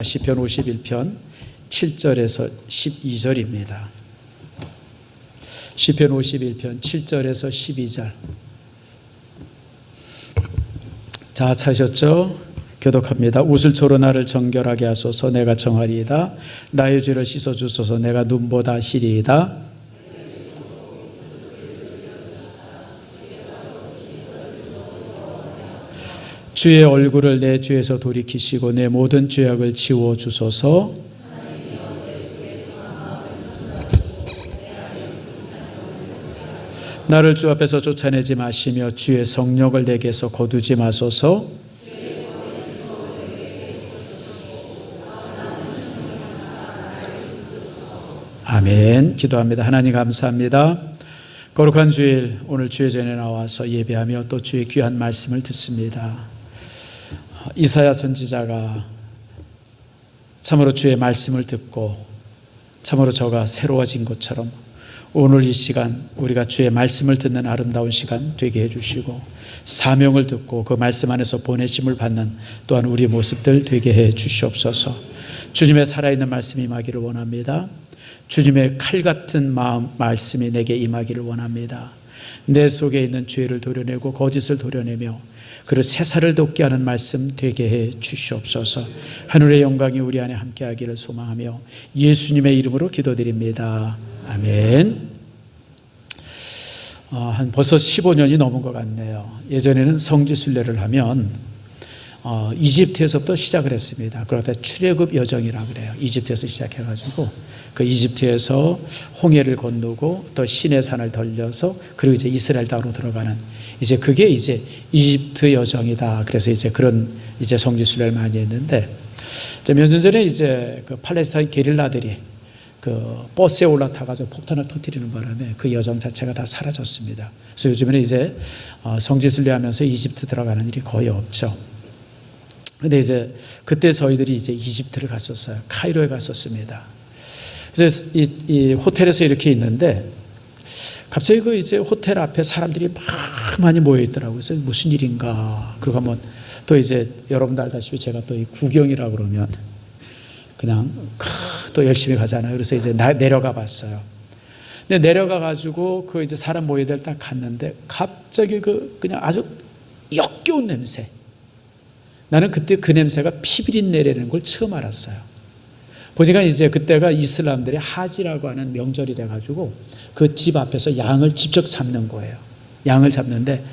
시편 51편 7절에서 12절입니다. 시편 51편 7절에서 12절. 자, 찾으셨죠? 교독합니다. 우슬초로 나를 정결하게 하소서. 내가 정하리이다. 나의 죄를 씻어주소서. 내가 눈보다 시리이다. 주의 얼굴을 내 죄에서 돌이키시고 내 모든 죄악을 지워주소서. 나를 주 앞에서 쫓아내지 마시며 주의 성령을 내게서 거두지 마소서. 아멘. 기도합니다. 하나님 감사합니다. 거룩한 주일, 오늘 주의 전에 나와서 예배하며 또 주의 귀한 말씀을 듣습니다. 이사야 선지자가 참으로 주의 말씀을 듣고 참으로 저가 새로워진 것처럼 오늘 이 시간 우리가 주의 말씀을 듣는 아름다운 시간 되게 해주시고 사명을 듣고 그 말씀 안에서 보내심을 받는 또한 우리 모습들 되게 해 주시옵소서. 주님의 살아있는 말씀이 임하기를 원합니다. 주님의 칼 같은 마음 말씀이 내게 임하기를 원합니다. 내 속에 있는 죄를 도려내고 거짓을 도려내며 그리고 세살을 돋게 하는 말씀 되게 해 주시옵소서. 하늘의 영광이 우리 안에 함께하기를 소망하며 예수님의 이름으로 기도드립니다. 아멘. 벌써 15년이 넘은 것 같네요. 예전에는 성지순례를 하면 이집트에서부터 시작을 했습니다. 그러다 출애굽 여정이라고 그래요. 이집트에서 시작해가지고 그 이집트에서 홍해를 건너고 또 시내산을 돌려서 그리고 이제 이스라엘 땅으로 들어가는 이제 그게 이제 이집트 여정이다. 그래서 이제 그런 이제 성지순례를 많이 했는데 몇 년 전에 이제 그 팔레스타인 게릴라들이 그 버스에 올라타가지고 폭탄을 터뜨리는 바람에 그 여정 자체가 다 사라졌습니다. 그래서 요즘에는 이제 성지순례하면서 이집트 들어가는 일이 거의 없죠. 근데 이제 그때 저희들이 이제 이집트를 갔었어요. 카이로에 갔었습니다. 그래서 이 호텔에서 이렇게 있는데 갑자기 그 이제 호텔 앞에 사람들이 막 많이 모여 있더라고요. 그래서 무슨 일인가. 그리고 한번 또 이제 여러분도 알다시피 제가 또 이 구경이라 그러면 그냥 또 열심히 가잖아요. 그래서 이제 내려가 봤어요. 근데 내려가 가지고 그 이제 사람 모여야 될 딱 갔는데 갑자기 그냥 아주 역겨운 냄새. 나는 그때 그 냄새가 피비린내라는 걸 처음 알았어요. 보니까 이제 그때가 이슬람들의 하지라고 하는 명절이 돼가지고 그 집 앞에서 양을 직접 잡는 거예요. 양을 잡는데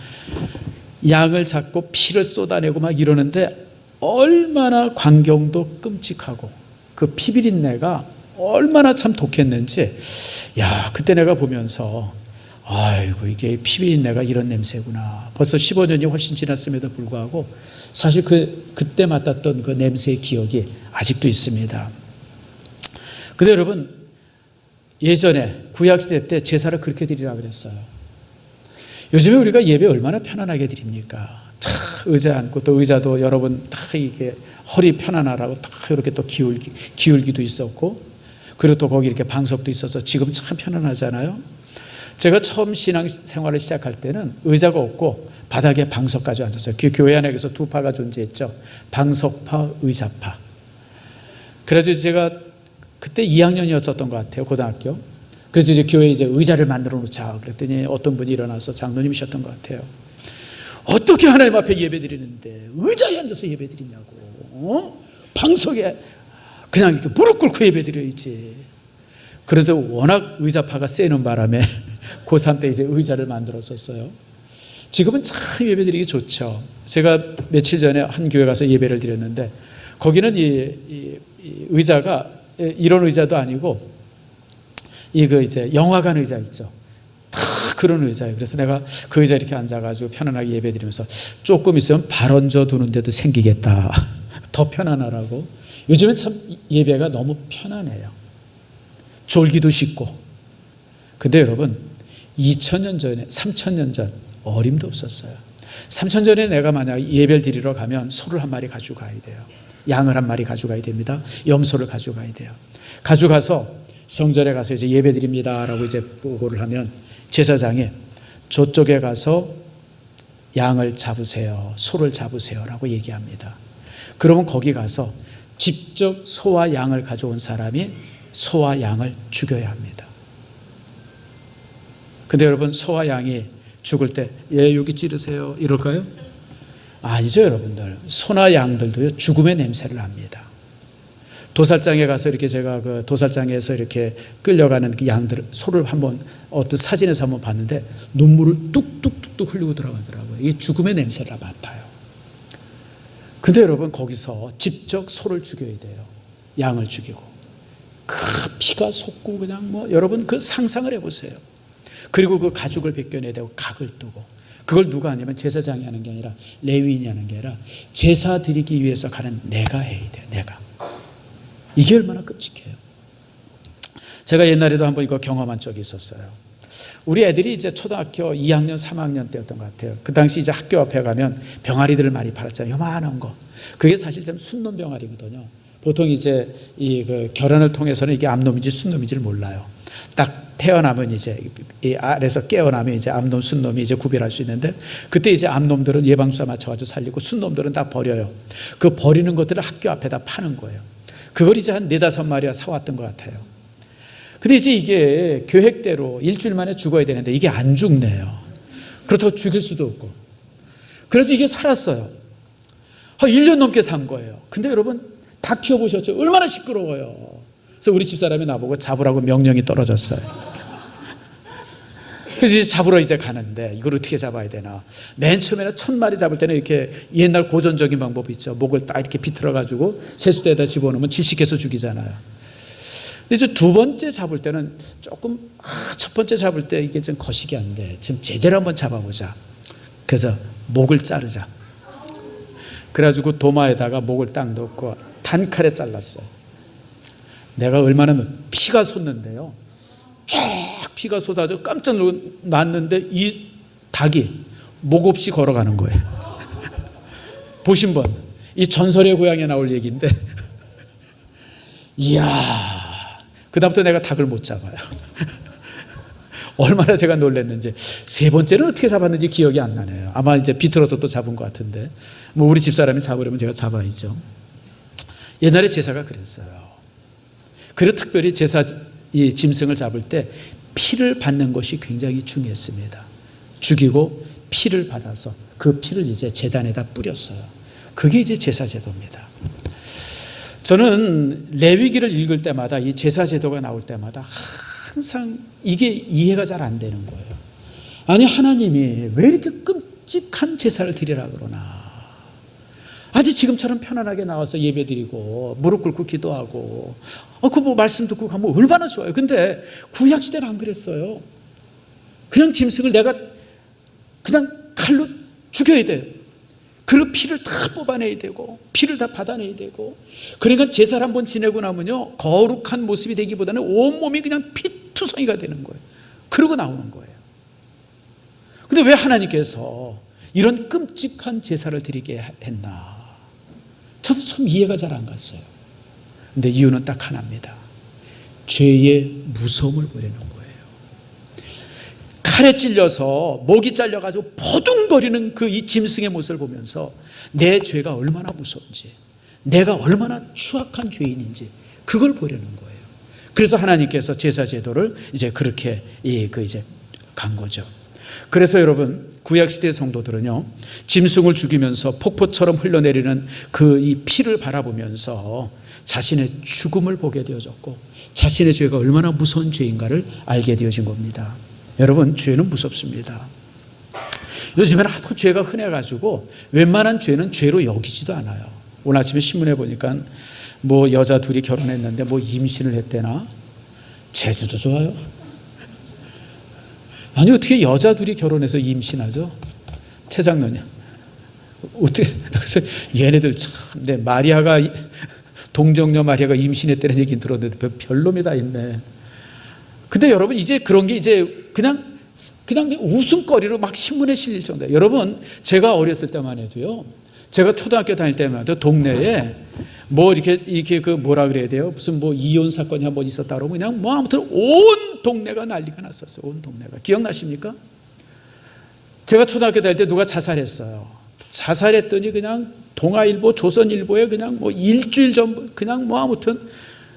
양을 잡고 피를 쏟아내고 막 이러는데 얼마나 광경도 끔찍하고 그 피비린내가 얼마나 참 독했는지 그때 내가 보면서 아이고 이게 피비린내가 이런 냄새구나. 벌써 15년이 훨씬 지났음에도 불구하고 사실 그때 맡았던 그 냄새의 기억이 아직도 있습니다. 근데 여러분 예전에 구약시대 때 제사를 그렇게 드리라고 그랬어요. 요즘에 우리가 예배 얼마나 편안하게 드립니까? 탁 의자 앉고 또 의자도 여러분 딱 이게 허리 편안하라고 딱 이렇게 또 기울기도 있었고 그리고 또 거기 이렇게 방석도 있어서 지금 참 편안하잖아요. 제가 처음 신앙생활을 시작할 때는 의자가 없고 바닥에 방석까지 앉았어요. 교회 안에서 두 파가 존재했죠. 방석파, 의자파. 그래서 제가 그때 2학년이었던 것 같아요. 고등학교. 그래서 이제 교회에 이제 의자를 만들어 놓자. 그랬더니 어떤 분이 일어나서 장로님이셨던 것 같아요. 어떻게 하나님 앞에 예배 드리는데 의자에 앉아서 예배 드리냐고. 방석에 그냥 이렇게 무릎 꿇고 예배 드려야지. 그래도 워낙 의자파가 세는 바람에 고3 때 이제 의자를 만들었었어요. 지금은 참 예배 드리기 좋죠. 제가 며칠 전에 한 교회 가서 예배를 드렸는데 거기는 이 의자가 이런 의자도 아니고 그 이제 영화관 의자 있죠. 다 그런 의자예요. 그래서 내가 그 의자에 이렇게 앉아가지고 편안하게 예배 드리면서 조금 있으면 발 얹어 두는데도 생기겠다. 더 편안하라고. 요즘엔 참 예배가 너무 편안해요. 졸기도 쉽고. 근데 여러분 2000년 전에 3000년 전 어림도 없었어요. 3000년 전에 내가 만약 예배를 드리러 가면 소를 한 마리 가지고 가야 돼요. 양을 한 마리 가져가야 됩니다. 염소를 가져가야 돼요. 가져가서 성전에 가서 이제 예배 드립니다라고 이제 보고를 하면 제사장이 저쪽에 가서 양을 잡으세요. 소를 잡으세요라고 얘기합니다. 그러면 거기 가서 직접 소와 양을 가져온 사람이 소와 양을 죽여야 합니다. 근데 여러분, 소와 양이 죽을 때 여기 찌르세요 이럴까요? 아니죠. 여러분들, 소나 양들도요 죽음의 냄새를 합니다. 도살장에 가서 이렇게 제가 그 도살장에서 이렇게 끌려가는 그 양들, 소를 한번 어떤 사진에서 한번 봤는데 눈물을 뚝뚝뚝뚝 흘리고 들어가더라고요. 이게 죽음의 냄새가 맡아요. 근데 여러분, 거기서 직접 소를 죽여야 돼요. 양을 죽이고 그 피가 솟고 그냥 여러분 그 상상을 해보세요. 그리고 그 가죽을 벗겨내야 되고 각을 뜨고, 그걸 누가 하냐면 제사장이 하는 게 아니라 레위인이 하는 게 아니라 제사 드리기 위해서 가는 내가 해야 돼요. 내가. 이게 얼마나 끔찍해요. 제가 옛날에도 한번 이거 경험한 적이 있었어요. 우리 애들이 이제 초등학교 2학년 3학년 때였던 것 같아요. 그 당시 이제 학교 앞에 가면 병아리들을 많이 팔았잖아요. 요만한 거. 그게 사실 좀 순놈 병아리거든요. 보통 이제 그 결혼을 통해서는 이게 암놈인지 순놈인지를 몰라요. 딱 태어나면 이제 이 알에서 깨어나면 이제 암놈 순놈이 이제 구별할 수 있는데, 그때 이제 암놈들은 예방주사 맞춰가지고 살리고 순놈들은 다 버려요. 그 버리는 것들을 학교 앞에다 파는 거예요. 그걸 이제 한 4-5마리가 사왔던 것 같아요. 근데 이제 이게 계획대로 일주일 만에 죽어야 되는데 이게 안 죽네요. 그렇다고 죽일 수도 없고. 그래서 이게 살았어요. 1년 넘게 산 거예요. 근데 여러분, 다 키워보셨죠? 얼마나 시끄러워요. 그래서 우리 집사람이 나보고 잡으라고 명령이 떨어졌어요. 그래서 이제 잡으러 이제 가는데 이걸 어떻게 잡아야 되나. 맨 처음에는 1000마리 잡을 때는 이렇게 옛날 고전적인 방법이 있죠. 목을 딱 이렇게 비틀어가지고 세수대에다 집어넣으면 질식해서 죽이잖아요. 근데 이제 두 번째 잡을 때는 조금, 첫 번째 잡을 때 이게 좀 거시기 한데 지금 제대로 한번 잡아보자. 그래서 목을 자르자. 그래가지고 도마에다가 목을 딱 넣고 단칼에 잘랐어요. 내가 얼마나 피가 솟는데요. 쫙 피가 쏟아져 깜짝 놀랐는데 이 닭이 목 없이 걸어가는 거예요. 보신 분, 이 전설의 고향에 나올 얘기인데 이야, 그 다음부터 내가 닭을 못 잡아요. 얼마나 제가 놀랐는지. 세 번째는 어떻게 잡았는지 기억이 안 나네요. 아마 이제 비틀어서 또 잡은 것 같은데, 우리 집사람이 잡으려면 제가 잡아야죠. 옛날에 제사가 그랬어요. 그리고 특별히 제사 이 짐승을 잡을 때 피를 받는 것이 굉장히 중요했습니다. 죽이고 피를 받아서 그 피를 이제 제단에다 뿌렸어요. 그게 이제 제사제도입니다. 저는 레위기를 읽을 때마다 이 제사제도가 나올 때마다 항상 이게 이해가 잘 안 되는 거예요. 아니, 하나님이 왜 이렇게 끔찍한 제사를 드리라 그러나. 아직 지금처럼 편안하게 나와서 예배드리고 무릎 꿇고 기도하고 그 말씀 듣고 가면 얼마나 좋아요. 근데 구약시대는 안 그랬어요. 그냥 짐승을 내가 그냥 칼로 죽여야 돼요. 그리고 피를 다 뽑아내야 되고 피를 다 받아내야 되고. 그러니까 제사를 한번 지내고 나면요, 거룩한 모습이 되기보다는 온몸이 그냥 피투성이가 되는 거예요. 그러고 나오는 거예요. 근데 왜 하나님께서 이런 끔찍한 제사를 드리게 했나? 저도 참 이해가 잘 안 갔어요. 근데 이유는 딱 하나입니다. 죄의 무서움을 보려는 거예요. 칼에 찔려서 목이 잘려가지고 버둥거리는 그 이 짐승의 모습을 보면서 내 죄가 얼마나 무서운지, 내가 얼마나 추악한 죄인인지 그걸 보려는 거예요. 그래서 하나님께서 제사 제도를 이제 그렇게 이제 간 거죠. 그래서 여러분, 구약시대 성도들은요, 짐승을 죽이면서 폭포처럼 흘러내리는 그 이 피를 바라보면서 자신의 죽음을 보게 되어졌고 자신의 죄가 얼마나 무서운 죄인가를 알게 되어진 겁니다. 여러분, 죄는 무섭습니다. 요즘에는 하도 죄가 흔해가지고 웬만한 죄는 죄로 여기지도 않아요. 오늘 아침에 신문에 보니까 여자 둘이 결혼했는데 임신을 했대나. 제주도 좋아요. 아니, 어떻게 여자 둘이 결혼해서 임신하죠? 최 장로님, 어떻게? 그래서 얘네들 참, 마리아가 동정녀 마리아가 임신했다는 얘기 들었는데 별놈이 다 있네. 근데 여러분, 이제 그런 게 이제 그냥 웃음거리로 막 신문에 실릴 정도예요. 여러분, 제가 어렸을 때만 해도요, 제가 초등학교 다닐 때만 해도 동네에 이렇게 뭐라 그래야 돼요? 무슨 이혼 사건이 한번 있었다 그러면 그냥 아무튼 온 동네가 난리가 났었어요. 온 동네가. 기억나십니까? 제가 초등학교 다닐 때 누가 자살했어요. 자살했더니 그냥 동아일보, 조선일보에 그냥 뭐 일주일 전 그냥 뭐 아무튼.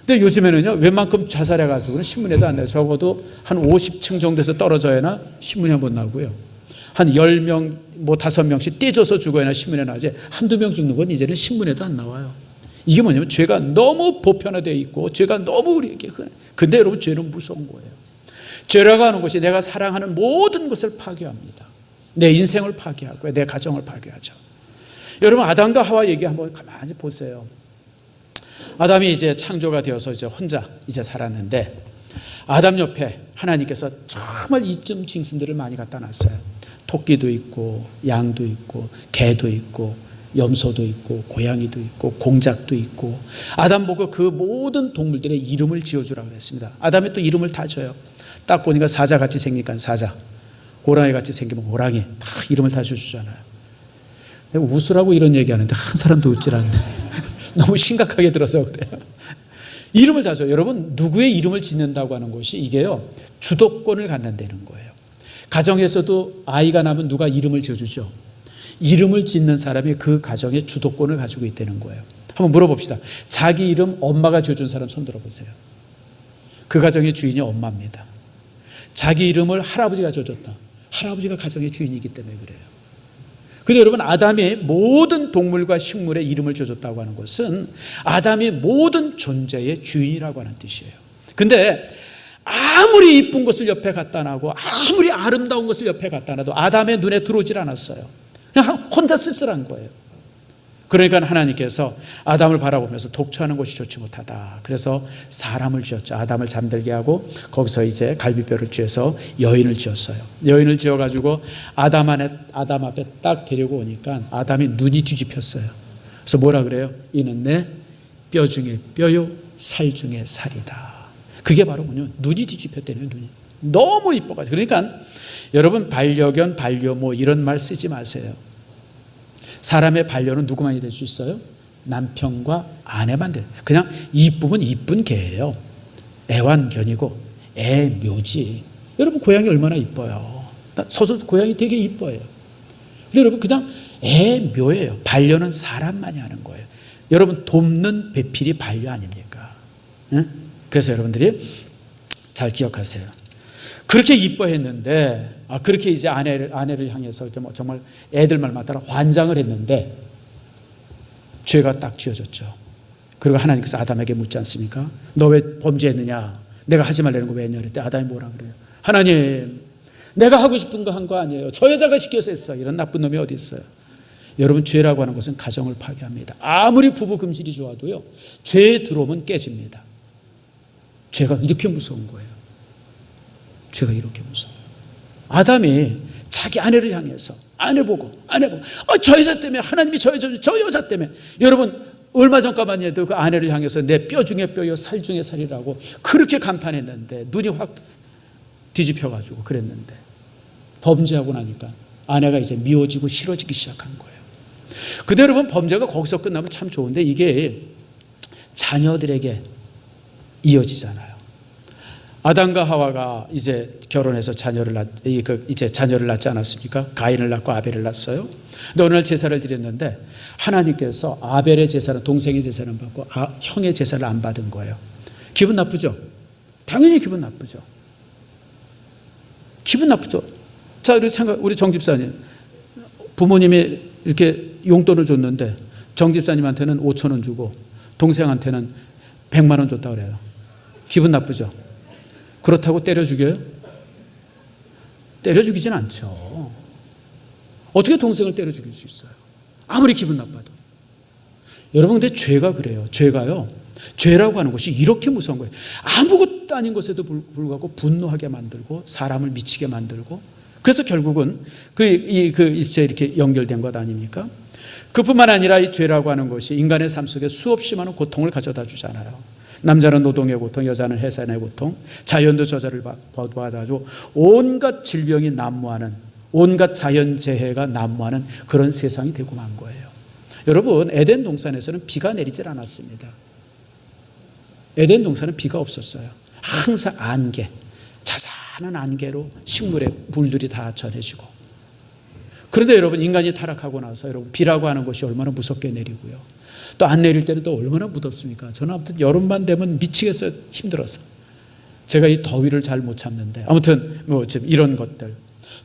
근데 요즘에는요, 웬만큼 자살해가지고는 신문에도 안 나요. 적어도 한 50층 정도에서 떨어져야나 신문에 한번 나오고요. 한 10명, 뭐 5명씩 떼져서 죽어야나 신문에 나오지. 한두 명 죽는 건 이제는 신문에도 안 나와요. 이게 뭐냐면 죄가 너무 보편화되어 있고 죄가 너무 우리에게 흔해. 근데 여러분, 죄는 무서운 거예요. 죄라고 하는 것이 내가 사랑하는 모든 것을 파괴합니다. 내 인생을 파괴하고요, 내 가정을 파괴하죠. 여러분, 아담과 하와 얘기 한번 가만히 보세요. 아담이 이제 창조가 되어서 이제 혼자 이제 살았는데, 아담 옆에 하나님께서 정말 이점 짐승들을 많이 갖다 놨어요. 토끼도 있고 양도 있고 개도 있고 염소도 있고 고양이도 있고 공작도 있고. 아담 보고 그 모든 동물들의 이름을 지어주라고 했습니다. 아담이 또 이름을 다 줘요. 딱 보니까 사자같이 생기니까 사자, 호랑이같이 생기면 호랑이, 다 이름을 다 줘주잖아요. 내가 웃으라고 이런 얘기하는데 한 사람도 웃질 않네. 너무 심각하게 들어서 그래요. 이름을 다 줘요. 여러분, 누구의 이름을 짓는다고 하는 것이 이게요, 주도권을 갖는다는 거예요. 가정에서도 아이가 나면 누가 이름을 지어주죠. 이름을 짓는 사람이 그 가정의 주도권을 가지고 있다는 거예요. 한번 물어봅시다. 자기 이름 엄마가 지어준 사람 손 들어보세요. 그 가정의 주인이 엄마입니다. 자기 이름을 할아버지가 지어줬다. 할아버지가 가정의 주인이기 때문에 그래요. 근데 여러분, 아담이 모든 동물과 식물의 이름을 지어줬다고 하는 것은 아담이 모든 존재의 주인이라고 하는 뜻이에요. 근데 아무리 이쁜 것을 옆에 갖다 놔고 아무리 아름다운 것을 옆에 갖다 놔도 아담의 눈에 들어오질 않았어요. 그냥 혼자 쓸쓸한 거예요. 그러니까 하나님께서 아담을 바라보면서 독초하는 것이 좋지 못하다. 그래서 사람을 지었죠. 아담을 잠들게 하고 거기서 이제 갈비뼈를 쥐어서 여인을 지었어요. 여인을 지어가지고 아담 앞에 딱 데리고 오니까 아담이 눈이 뒤집혔어요. 그래서 뭐라 그래요? 이는 내 뼈 중에 뼈요 살 중에 살이다. 그게 바로 뭐냐면 눈이 뒤집혔다는, 눈이 너무 이뻐가지고. 그러니까 여러분, 반려견, 반려모 이런 말 쓰지 마세요. 사람의 반려는 누구만이 될 수 있어요? 남편과 아내만 돼요. 그냥 이쁘면 이쁜 개예요. 애완견이고 애묘지. 여러분, 고양이 얼마나 이뻐요. 저도 고양이 되게 이뻐요. 근데 여러분, 그냥 애묘예요. 반려는 사람만이 하는 거예요. 여러분, 돕는 배필이 반려 아닙니까? 응? 그래서 여러분들이 잘 기억하세요. 그렇게 이뻐했는데, 그렇게 이제 아내를 향해서 정말 애들 말만 따라 환장을 했는데 죄가 딱 지어졌죠. 그리고 하나님께서 아담에게 묻지 않습니까? 너 왜 범죄했느냐? 내가 하지 말라는 거 왜 했냐? 그랬더니 아담이 뭐라 그래요? 하나님, 내가 하고 싶은 거 한 거 아니에요. 저 여자가 시켜서 했어. 이런 나쁜 놈이 어디 있어요? 여러분, 죄라고 하는 것은 가정을 파괴합니다. 아무리 부부 금실이 좋아도요, 죄에 들어오면 깨집니다. 죄가 이렇게 무서운 거예요. 죄가 이렇게 무서워요. 아담이 자기 아내를 향해서 아내 보고 저 여자 때문에, 하나님이 저 여자 때문에. 여러분, 얼마 전까만 해도 그 아내를 향해서 내 뼈 중에 뼈요 살 중에 살이라고 그렇게 감탄했는데 눈이 확 뒤집혀가지고 그랬는데, 범죄하고 나니까 아내가 이제 미워지고 싫어지기 시작한 거예요. 근데 여러분, 범죄가 거기서 끝나면 참 좋은데 이게 자녀들에게 이어지잖아요. 아담과 하와가 이제 결혼해서 자녀를 낳지 않았습니까? 가인을 낳고 아벨을 낳았어요. 근데 어느 날 제사를 드렸는데 하나님께서 아벨의 제사는, 동생의 제사는 받고 형의 제사를 안 받은 거예요. 기분 나쁘죠? 당연히 기분 나쁘죠. 기분 나쁘죠. 자, 우리 정 집사님, 부모님이 이렇게 용돈을 줬는데 정 집사님한테는 5,000원 주고 동생한테는 100만 원 줬다 그래요. 기분 나쁘죠? 그렇다고 때려 죽여요? 때려 죽이진 않죠. 어떻게 동생을 때려 죽일 수 있어요? 아무리 기분 나빠도. 여러분, 근데 죄가 그래요. 죄라고 하는 것이 이렇게 무서운 거예요. 아무것도 아닌 것에도 불구하고 분노하게 만들고 사람을 미치게 만들고, 그래서 결국은 이제 이렇게 연결된 것 아닙니까? 그뿐만 아니라 이 죄라고 하는 것이 인간의 삶 속에 수없이 많은 고통을 가져다 주잖아요. 남자는 노동의 고통, 여자는 해산의 고통, 자연도 저자를 받아가지고 온갖 질병이 난무하는, 온갖 자연재해가 난무하는 그런 세상이 되고 만 거예요. 여러분, 에덴 동산에서는 비가 내리질 않았습니다. 에덴 동산은 비가 없었어요. 항상 안개, 자잘한 안개로 식물의 물들이 다 전해지고, 그런데 여러분, 인간이 타락하고 나서 여러분, 비라고 하는 것이 얼마나 무섭게 내리고요. 또 안 내릴 때는 또 얼마나 무덥습니까? 저는 아무튼 여름만 되면 미치겠어요. 힘들어서. 제가 이 더위를 잘 못 참는데, 아무튼 뭐 이런 것들.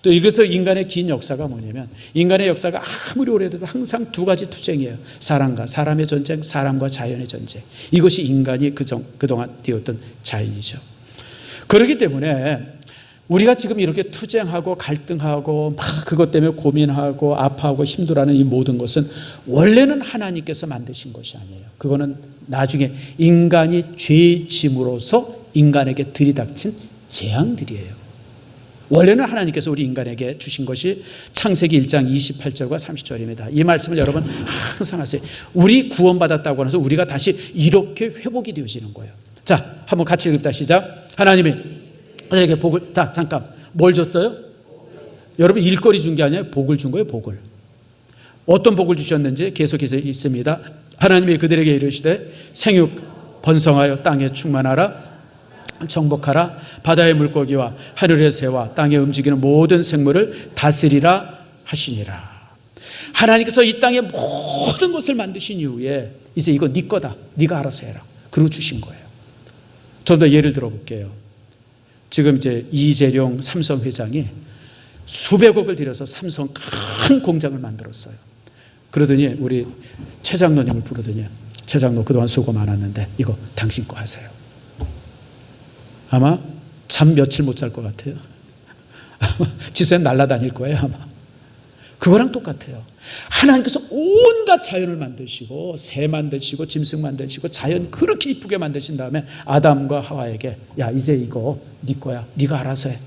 또 이것서 인간의 긴 역사가 뭐냐면, 인간의 역사가 아무리 오래돼도 항상 두 가지 투쟁이에요. 사람과 사람의 전쟁, 사람과 자연의 전쟁. 이것이 인간이 그동안 띄웠던 자연이죠. 그렇기 때문에 우리가 지금 이렇게 투쟁하고 갈등하고 막 그것 때문에 고민하고 아파하고 힘들어하는 이 모든 것은 원래는 하나님께서 만드신 것이 아니에요. 그거는 나중에 인간이 죄짐으로써 인간에게 들이닥친 재앙들이에요. 원래는 하나님께서 우리 인간에게 주신 것이 창세기 1장 28절과 30절입니다. 이 말씀을 여러분 항상 하세요. 우리 구원받았다고 해서 우리가 다시 이렇게 회복이 되어지는 거예요. 자, 한번 같이 읽읍시다. 시작. 하나님이 우리에게 복을, 자, 잠깐, 뭘 줬어요? 여러분, 일거리 준 게 아니에요. 복을 준 거예요. 복을. 어떤 복을 주셨는지 계속해서 있습니다. 하나님이 그들에게 이르시되 생육 번성하여 땅에 충만하라, 정복하라, 바다의 물고기와 하늘의 새와 땅에 움직이는 모든 생물을 다스리라 하시니라. 하나님께서 이 땅의 모든 것을 만드신 이후에 이제 이거 네 거다, 네가 알아서 해라, 그러고 주신 거예요. 좀 더 예를 들어 볼게요. 지금 이제 이재룡 삼성 회장이 수백억을 들여서 삼성 큰 공장을 만들었어요. 그러더니 우리 최 장로님을 부르더니, 최 장로 그동안 수고 많았는데 이거 당신 거 하세요. 아마 잠 며칠 못 잘 것 같아요. 아마 집사님 날아다닐 거예요. 아마 그거랑 똑같아요. 하나님께서 온갖 자연을 만드시고 새 만드시고 짐승 만드시고 자연 그렇게 이쁘게 만드신 다음에 아담과 하와에게, 야, 이제 이거 네 거야, 네가 알아서 해.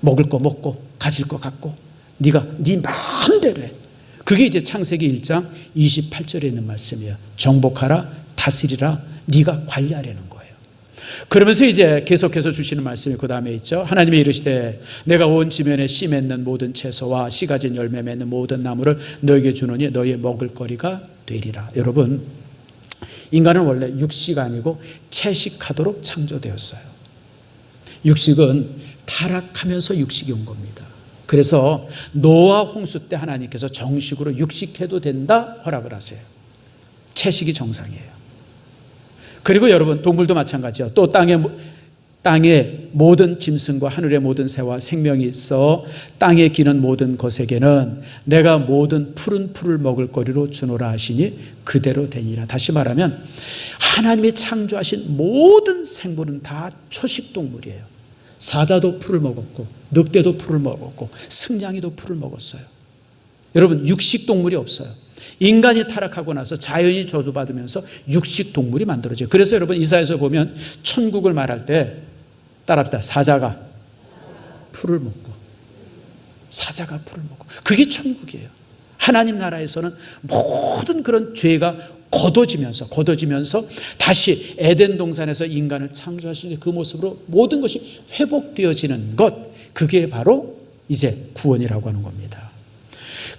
먹을 거 먹고 가질 거 갖고 네가 네 마음대로 해. 그게 이제 창세기 1장 28절에 있는 말씀이에요. 정복하라, 다스리라, 네가 관리하려는 거예요. 그러면서 이제 계속해서 주시는 말씀이 그 다음에 있죠. 하나님이 이르시되 내가 온 지면에 씨 맺는 모든 채소와 씨 가진 열매 맺는 모든 나무를 너에게 주노니 너희의 먹을 거리가 되리라. 여러분, 인간은 원래 육식 아니고 채식하도록 창조되었어요. 육식은 타락하면서 육식이 온 겁니다. 그래서 노아 홍수 때 하나님께서 정식으로 육식해도 된다 허락을 하세요. 채식이 정상이에요. 그리고 여러분, 동물도 마찬가지죠. 또 땅의 모든 짐승과 하늘의 모든 새와 생명이 있어 땅에 기는 모든 것에게는 내가 모든 푸른 풀을 먹을 거리로 주노라 하시니 그대로 되니라. 다시 말하면 하나님이 창조하신 모든 생물은 다 초식 동물이에요. 사자도 풀을 먹었고 늑대도 풀을 먹었고 승냥이도 풀을 먹었어요. 여러분, 육식 동물이 없어요. 인간이 타락하고 나서 자연이 저주받으면서 육식 동물이 만들어져요. 그래서 여러분, 이사야서 보면 천국을 말할 때 따라합시다. 사자가 풀을 먹고, 사자가 풀을 먹고, 그게 천국이에요. 하나님 나라에서는 모든 그런 죄가 걷어지면서 다시 에덴 동산에서 인간을 창조하신 그 모습으로 모든 것이 회복되어지는 것, 그게 바로 이제 구원이라고 하는 겁니다.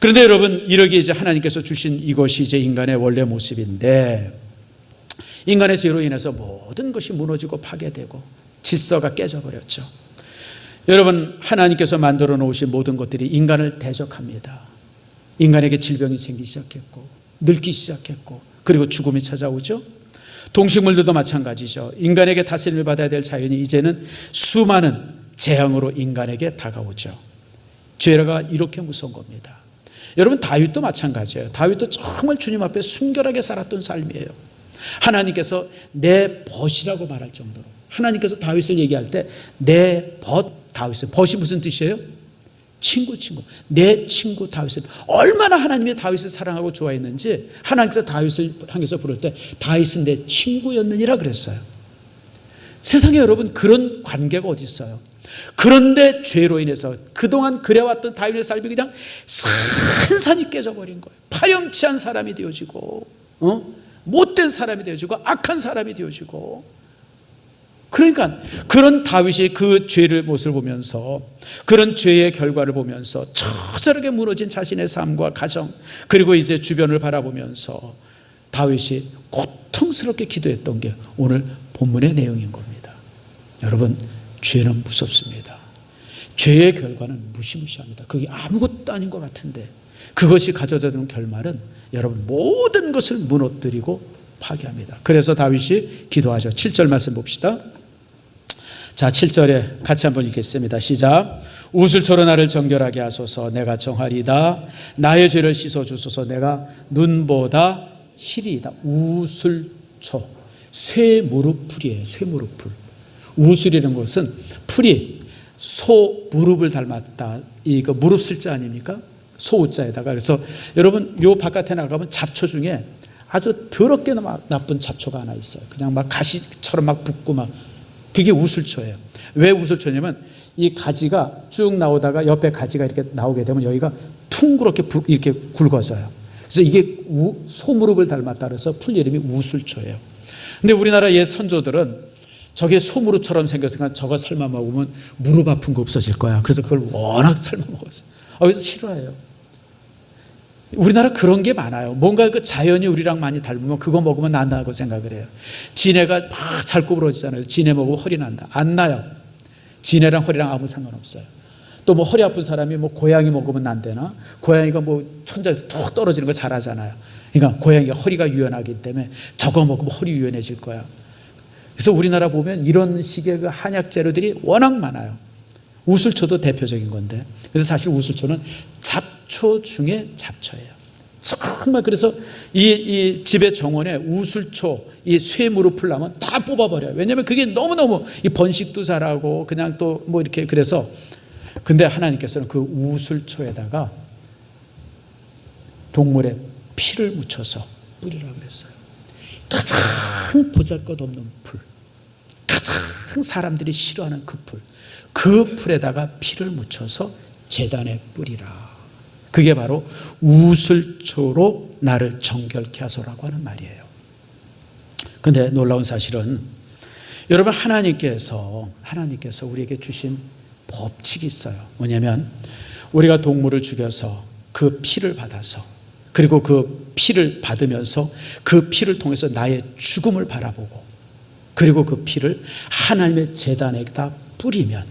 그런데 여러분, 이렇게 이제 하나님께서 주신 이것이 이제 인간의 원래 모습인데, 인간의 죄로 인해서 모든 것이 무너지고 파괴되고 질서가 깨져버렸죠. 여러분, 하나님께서 만들어 놓으신 모든 것들이 인간을 대적합니다. 인간에게 질병이 생기기 시작했고 늙기 시작했고 그리고 죽음이 찾아오죠. 동식물들도 마찬가지죠. 인간에게 다스림을 받아야 될 자연이 이제는 수많은 재앙으로 인간에게 다가오죠. 죄가 이렇게 무서운 겁니다. 여러분, 다윗도 마찬가지예요. 다윗도 정말 주님 앞에 순결하게 살았던 삶이에요. 하나님께서 내 벗이라고 말할 정도로, 하나님께서 다윗을 얘기할 때 내 벗 다윗을, 벗이 무슨 뜻이에요? 친구. 내 친구 다윗을, 얼마나 하나님이 다윗을 사랑하고 좋아했는지 하나님께서 다윗을 향해서 부를 때 다윗은 내 친구였느니라 그랬어요. 세상에 여러분, 그런 관계가 어디 있어요? 그런데 죄로 인해서 그동안 그래왔던 다윗의 삶이 그냥 산산이 깨져버린 거예요. 파렴치한 사람이 되어지고 못된 사람이 되어지고 악한 사람이 되어지고, 그러니까 그런 다윗이 그 죄를 모습을 보면서, 그런 죄의 결과를 보면서 처절하게 무너진 자신의 삶과 가정, 그리고 이제 주변을 바라보면서 다윗이 고통스럽게 기도했던 게 오늘 본문의 내용인 겁니다. 여러분, 죄는 무섭습니다. 죄의 결과는 무시무시합니다. 그게 아무것도 아닌 것 같은데 그것이 가져다 주는 결말은 여러분 모든 것을 무너뜨리고 파괴합니다. 그래서 다윗이 기도하죠. 7절 말씀 봅시다. 자, 7절에 같이 한번 읽겠습니다. 시작. 우슬초로 나를 정결하게 하소서. 내가 정하리이다. 나의 죄를 씻어주소서. 내가 눈보다 희리이다. 우슬초, 쇠무릎풀이에요. 쇠무릎풀. 우슬이라는 것은 풀이 소 무릎을 닮았다. 이거 무릎 쓸자 아닙니까? 소우자에다가. 그래서 여러분 요 바깥에 나가면 잡초 중에 아주 더럽게 나쁜 잡초가 하나 있어요. 그냥 막 가시처럼 막 붙고 막, 그게 우슬초예요. 왜 우슬초냐면 이 가지가 쭉 나오다가 옆에 가지가 이렇게 나오게 되면 여기가 퉁그렇게 이렇게 굵어져요. 그래서 이게 소무릎을 닮았다 그래서 풀 이름이 우슬초예요. 근데 우리나라 옛 선조들은 저게 소무릎처럼 생겼으니까 저거 삶아 먹으면 무릎 아픈 거 없어질 거야. 그래서 그걸 워낙 삶아 먹었어요. 그래서 싫어해요. 우리나라 그런 게 많아요. 뭔가 그 자연이 우리랑 많이 닮으면 그거 먹으면 난다고 생각을 해요. 지네가 막 잘 구부러지잖아요. 지네 먹으면 허리 난다. 안 나요. 지네랑 허리랑 아무 상관없어요. 또 뭐 허리 아픈 사람이 뭐 고양이 먹으면 난대나, 고양이가 뭐 천장에서 툭 떨어지는 거 잘하잖아요. 그러니까 고양이가 허리가 유연하기 때문에 저거 먹으면 허리 유연해질 거야. 그래서 우리나라 보면 이런 식의 그 한약 재료들이 워낙 많아요. 우슬초도 대표적인 건데, 그래서 사실 우슬초는 잡초 중에 잡초예요. 정말 그래서 이 집의 정원에 우슬초, 이 쇠무릎을 나면 다 뽑아버려요. 왜냐하면 그게 너무너무 이 번식도 잘하고 그냥 또 뭐 이렇게. 그래서 근데 하나님께서는 그 우슬초에다가 동물의 피를 묻혀서 뿌리라고 그랬어요. 가장 보잘것없는 풀, 가장 사람들이 싫어하는 그 풀, 그 풀에다가 피를 묻혀서 제단에 뿌리라. 그게 바로 우슬초로 나를 정결케 하소라고 하는 말이에요. 근데 놀라운 사실은 여러분, 하나님께서 우리에게 주신 법칙이 있어요. 뭐냐면 우리가 동물을 죽여서 그 피를 받아서, 그리고 그 피를 받으면서 그 피를 통해서 나의 죽음을 바라보고, 그리고 그 피를 하나님의 제단에다 뿌리면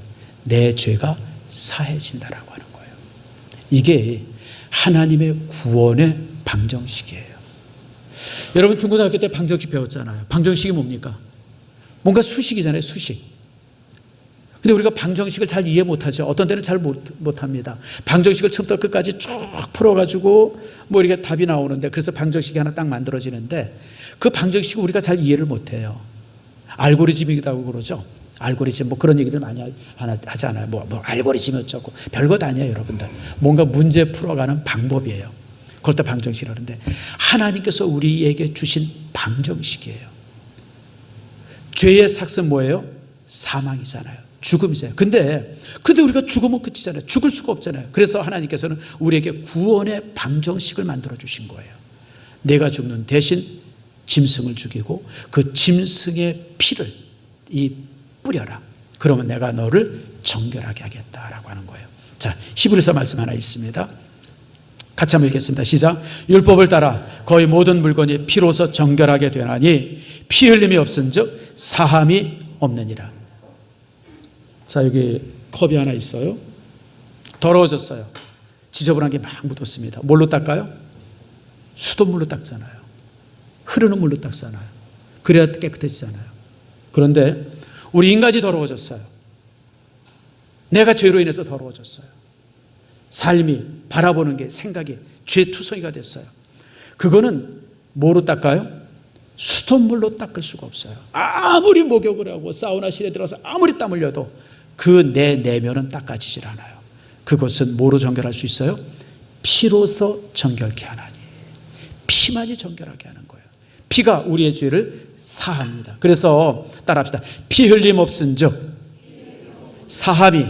내 죄가 사해진다라고 하는 거예요. 이게 하나님의 구원의 방정식이에요. 여러분 중고등학교 때 방정식 배웠잖아요. 방정식이 뭡니까? 뭔가 수식이잖아요. 수식. 근데 우리가 방정식을 잘 이해 못하죠. 어떤 때는 잘 못합니다. 방정식을 처음부터 끝까지 쭉 풀어가지고 뭐 이렇게 답이 나오는데, 그래서 방정식이 하나 딱 만들어지는데 그 방정식을 우리가 잘 이해를 못해요. 알고리즘이라고 그러죠. 알고리즘 뭐 그런 얘기들 많이 하잖아요. 뭐 알고리즘이 어쩌고 별것 아니에요, 여러분들. 뭔가 문제 풀어가는 방법이에요. 그걸 또 방정식이라고 하는데, 하나님께서 우리에게 주신 방정식이에요. 죄의 삭은 뭐예요? 사망이잖아요. 죽음이잖아요. 근데 우리가 죽으면 끝이잖아요. 죽을 수가 없잖아요. 그래서 하나님께서는 우리에게 구원의 방정식을 만들어 주신 거예요. 내가 죽는 대신 짐승을 죽이고 그 짐승의 피를 뿌려라. 그러면 내가 너를 정결하게 하겠다라고 하는 거예요. 자, 히브리서 말씀 하나 있습니다. 같이 한번 읽겠습니다. 시작. 율법을 따라 거의 모든 물건이 피로서 정결하게 되나니 피 흘림이 없은즉 사함이 없느니라. 자, 여기 컵이 하나 있어요. 더러워졌어요. 지저분한 게 막 묻었습니다. 뭘로 닦아요? 수돗물로 닦잖아요. 흐르는 물로 닦잖아요. 그래야 깨끗해지잖아요. 그런데 우리 인간이 더러워졌어요. 내가 죄로 인해서 더러워졌어요. 삶이, 바라보는 게, 생각이 죄투성이가 됐어요. 그거는 뭐로 닦아요? 수돗물로 닦을 수가 없어요. 아무리 목욕을 하고 사우나실에 들어가서 아무리 땀 흘려도 그 내 내면은 닦아지질 않아요. 그것은 뭐로 정결할 수 있어요? 피로서 정결케 하나니. 피만이 정결하게 하는 거예요. 피가 우리의 죄를 사합니다. 그래서 따라합시다. 피 흘림 없은즉 사함이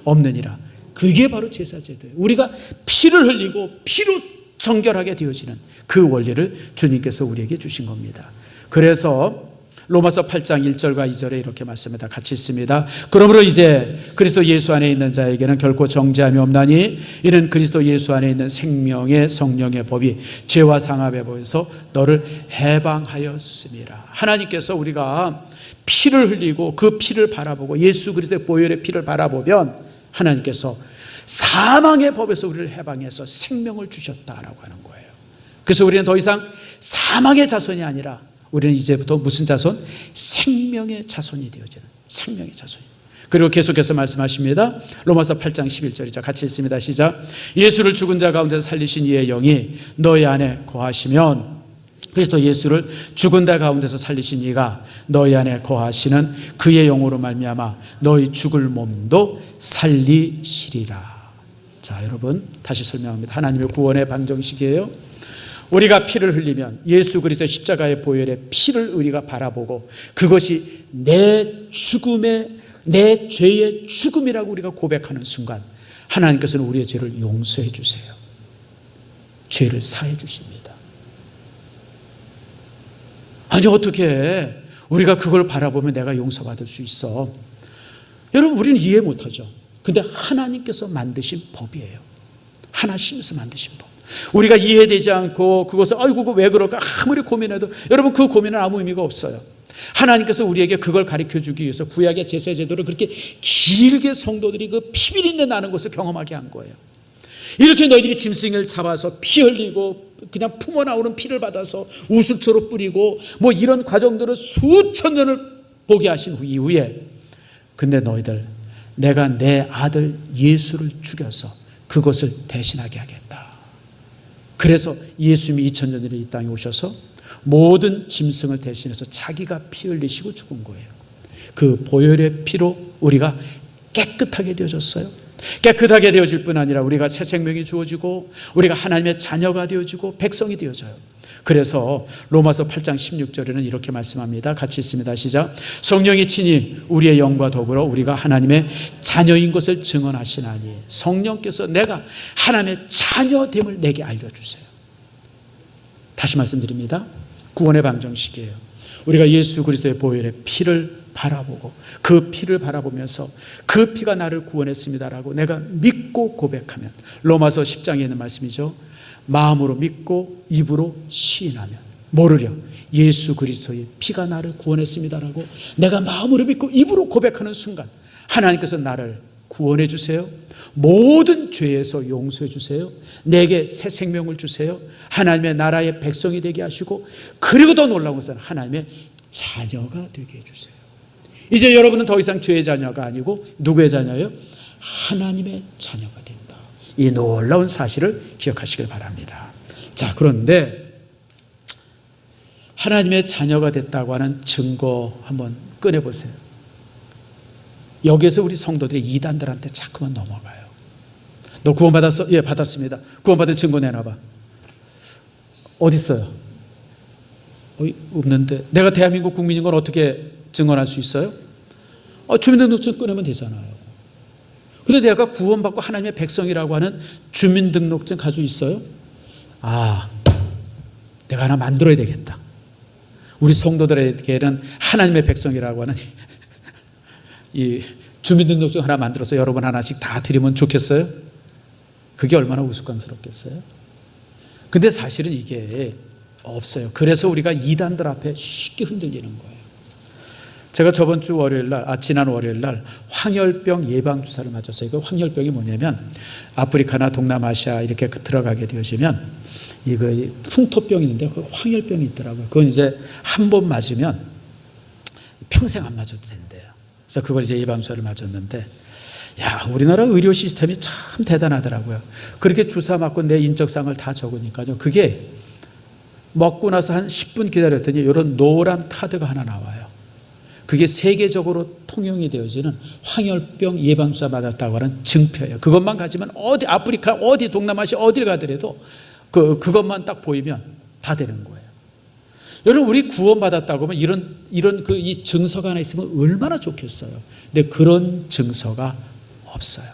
없느니라. 그게 바로 제사제도예요. 우리가 피를 흘리고 피로 정결하게 되어지는 그 원리를 주님께서 우리에게 주신 겁니다. 그래서 로마서 8장 1절과 2절에 이렇게 말씀합니다. 같이 읽습니다. 그러므로 이제 그리스도 예수 안에 있는 자에게는 결코 정죄함이 없나니 이는 그리스도 예수 안에 있는 생명의 성령의 법이 죄와 상합의 법에서 너를 해방하였음이라. 하나님께서 우리가 피를 흘리고 그 피를 바라보고 예수 그리스도의 보혈의 피를 바라보면 하나님께서 사망의 법에서 우리를 해방해서 생명을 주셨다라고 하는 거예요. 그래서 우리는 더 이상 사망의 자손이 아니라 우리는 이제부터 무슨 자손? 생명의 자손이 되어지는, 생명의 자손. 그리고 계속해서 말씀하십니다. 로마서 8장 11절이죠. 같이 읽습니다. 시작. 예수를 죽은 자 가운데서 살리신 이의 영이 너희 안에 거하시면, 그리스도 예수를 죽은 자 가운데서 살리신 이가 너희 안에 거하시는 그의 영으로 말미암아 너희 죽을 몸도 살리시리라. 자, 여러분 다시 설명합니다. 하나님의 구원의 방정식이에요. 우리가 피를 흘리면 예수 그리스도의 십자가의 보혈의 피를 우리가 바라보고 그것이 내 죽음의, 내 죄의 죽음이라고 우리가 고백하는 순간 하나님께서는 우리의 죄를 용서해 주세요. 죄를 사해 주십니다. 아니, 어떻게 우리가 그걸 바라보면 내가 용서받을 수 있어? 여러분, 우리는 이해 못하죠. 근데 하나님께서 만드신 법이에요. 하나님께서 만드신 법. 우리가 이해되지 않고 그것을 아이고 그거 왜 그럴까 아무리 고민해도 여러분 그 고민은 아무 의미가 없어요. 하나님께서 우리에게 그걸 가르쳐주기 위해서 구약의 제사 제도를 그렇게 길게 성도들이 그 피비린내 나는 것을 경험하게 한 거예요. 이렇게 너희들이 짐승을 잡아서 피 흘리고 그냥 품어 나오는 피를 받아서 우슬초로 뿌리고 뭐 이런 과정들을 수천 년을 보게 하신 이후에, 근데 너희들 내가 내 아들 예수를 죽여서 그것을 대신하게 하겠다. 그래서 예수님이 2000년 전에 이 땅에 오셔서 모든 짐승을 대신해서 자기가 피 흘리시고 죽은 거예요. 그 보혈의 피로 우리가 깨끗하게 되어졌어요. 깨끗하게 되어질 뿐 아니라 우리가 새 생명이 주어지고 우리가 하나님의 자녀가 되어지고 백성이 되어져요. 그래서 로마서 8장 16절에는 이렇게 말씀합니다. 같이 있습니다. 시작. 성령이 친히 우리의 영과 더불어 우리가 하나님의 자녀인 것을 증언하시나니 성령께서 내가 하나님의 자녀됨을 내게 알려주세요. 다시 말씀드립니다. 구원의 방정식이에요. 우리가 예수 그리스도의 보혈의 피를 바라보고 그 피를 바라보면서 그 피가 나를 구원했습니다라고 내가 믿고 고백하면, 로마서 10장에 있는 말씀이죠. 마음으로 믿고 입으로 시인하면 뭐를요? 예수 그리스도의 피가 나를 구원했습니다라고 내가 마음으로 믿고 입으로 고백하는 순간 하나님께서 나를 구원해 주세요. 모든 죄에서 용서해 주세요. 내게 새 생명을 주세요. 하나님의 나라의 백성이 되게 하시고, 그리고 더 놀라운 것은 하나님의 자녀가 되게 해주세요. 이제 여러분은 더 이상 죄의 자녀가 아니고 누구의 자녀예요? 하나님의 자녀가 된다. 이 놀라운 사실을 기억하시길 바랍니다. 자, 그런데 하나님의 자녀가 됐다고 하는 증거 한번 꺼내보세요. 여기에서 우리 성도들이 이단들한테 자꾸만 넘어가요. 너 구원받았어? 예, 받았습니다. 구원받은 증거 내놔봐. 어디 있어요? 없는데. 내가 대한민국 국민인 걸 어떻게 증언할 수 있어요? 주민등록증 꺼내면 되잖아요. 그런데 내가 구원받고 하나님의 백성이라고 하는 주민등록증 가지고 있어요? 내가 하나 만들어야 되겠다. 우리 성도들에게는 하나님의 백성이라고 하는 이 주민등록증 하나 만들어서 여러분 하나씩 다 드리면 좋겠어요? 그게 얼마나 우스꽝스럽겠어요? 근데 사실은 이게 없어요. 그래서 우리가 이단들 앞에 쉽게 흔들리는 거예요. 제가 저번 주 지난 월요일 날 황열병 예방주사를 맞았어요. 그 황열병이 뭐냐면 아프리카나 동남아시아 이렇게 들어가게 되어지면 이거 풍토병이 있는데 그 황열병이 있더라고요. 그건 이제 한 번 맞으면 평생 안 맞아도 된대요. 그래서 그걸 이제 예방주사를 맞았는데, 야, 우리나라 의료 시스템이 참 대단하더라고요. 그렇게 주사 맞고 내 인적사항을 다 적으니까요. 그게 먹고 나서 한 10분 기다렸더니 이런 노란 카드가 하나 나와요. 그게 세계적으로 통용이 되어지는 황열병 예방주사 맞았다고 하는 증표예요. 그것만 가지면 어디 아프리카 어디 동남아시아 어딜 가더라도 그것만 딱 보이면 다 되는 거예요. 여러분, 우리 구원받았다고 하면 이 증서가 하나 있으면 얼마나 좋겠어요. 근데 그런 증서가 없어요.